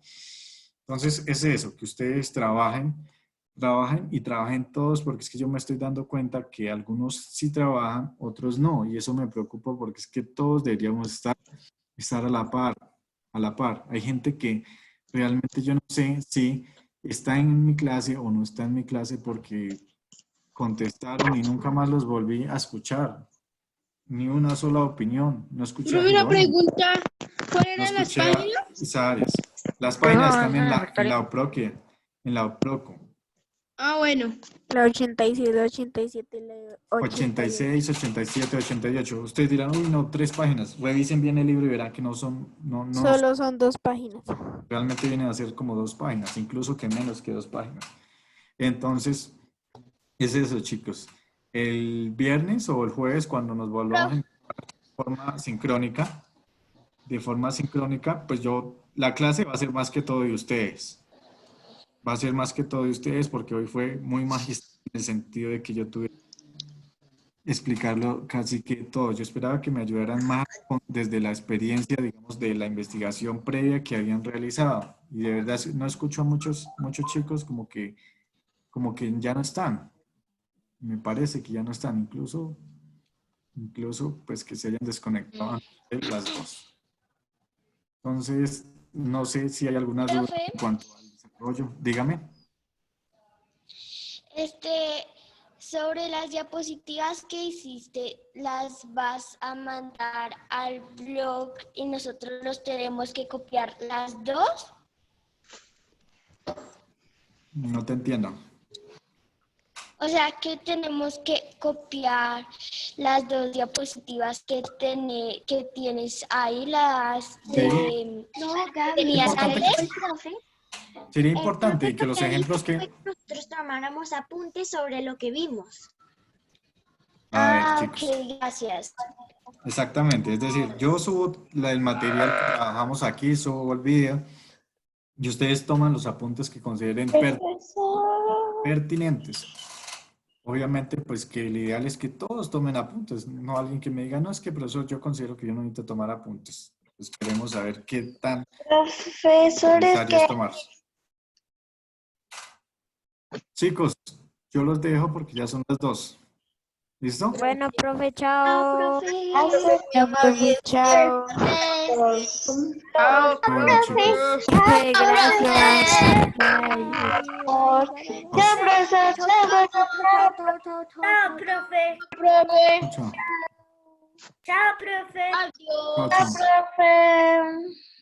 Entonces es eso, que ustedes trabajen y trabajen todos, porque es que yo me estoy dando cuenta que algunos sí trabajan, otros no, y eso me preocupa porque es que todos deberíamos estar a la par, a la par. Hay gente que realmente yo no sé si está en mi clase o no está en mi clase porque contestaron y nunca más los volví a escuchar. Ni una sola opinión. No escuché a Una Jerónimo, pregunta, ¿cuál no eran las escuché a páginas? Isares. Las páginas están en la Victoria. OPROCE, en la OPROCO. Ah, bueno. La 86, la 87, la 88. 86, 87, 88. Ustedes dirán, uy, no, 3 páginas. Revisen bien el libro y verán que no son, no, Solo son 2 páginas. realmente vienen a ser como 2 páginas, incluso que menos que 2 páginas. Entonces, es eso, chicos. El viernes o el jueves, cuando nos volvamos en de forma sincrónica, pues la clase va a ser más que todo de ustedes. Va a ser más que todo de ustedes porque hoy fue muy magistral en el sentido de que yo tuve que explicarlo casi que todo. Yo esperaba que me ayudaran más desde la experiencia, digamos, de la investigación previa que habían realizado. Y de verdad no escucho a muchos chicos como que ya no están. Me parece que ya no están, incluso pues que se hayan desconectado de las dos. Entonces, no sé si hay alguna duda Profe. en cuanto al desarrollo. Dígame. Sobre las diapositivas que hiciste, ¿las vas a mandar al blog y nosotros los tenemos que copiar las dos? No te entiendo. O sea que tenemos que copiar las 2 diapositivas que tienes ahí, las de tenías Importante antes. que- Sería importante que los ejemplos que... Nosotros tomáramos apuntes sobre lo que vimos. A ver, Ok, chicos. gracias. Exactamente. Es decir, yo subo el material que trabajamos aquí, subo el video y ustedes toman los apuntes que consideren pertinentes. Obviamente, pues que el ideal es que todos tomen apuntes, no alguien que me diga, no, es que profesor, yo considero que yo no necesito tomar apuntes. Esperemos saber qué tan necesario es tomarlos. Chicos, yo los dejo porque ya son las 2. ¿Listo? Bueno, profe, chao. Ya, profe, chao. Bueno, chicos. Profe, gracias. Bye. Chao, profesor. Chao, profe. Chao. Chao, profe. Chao, chao. Profe.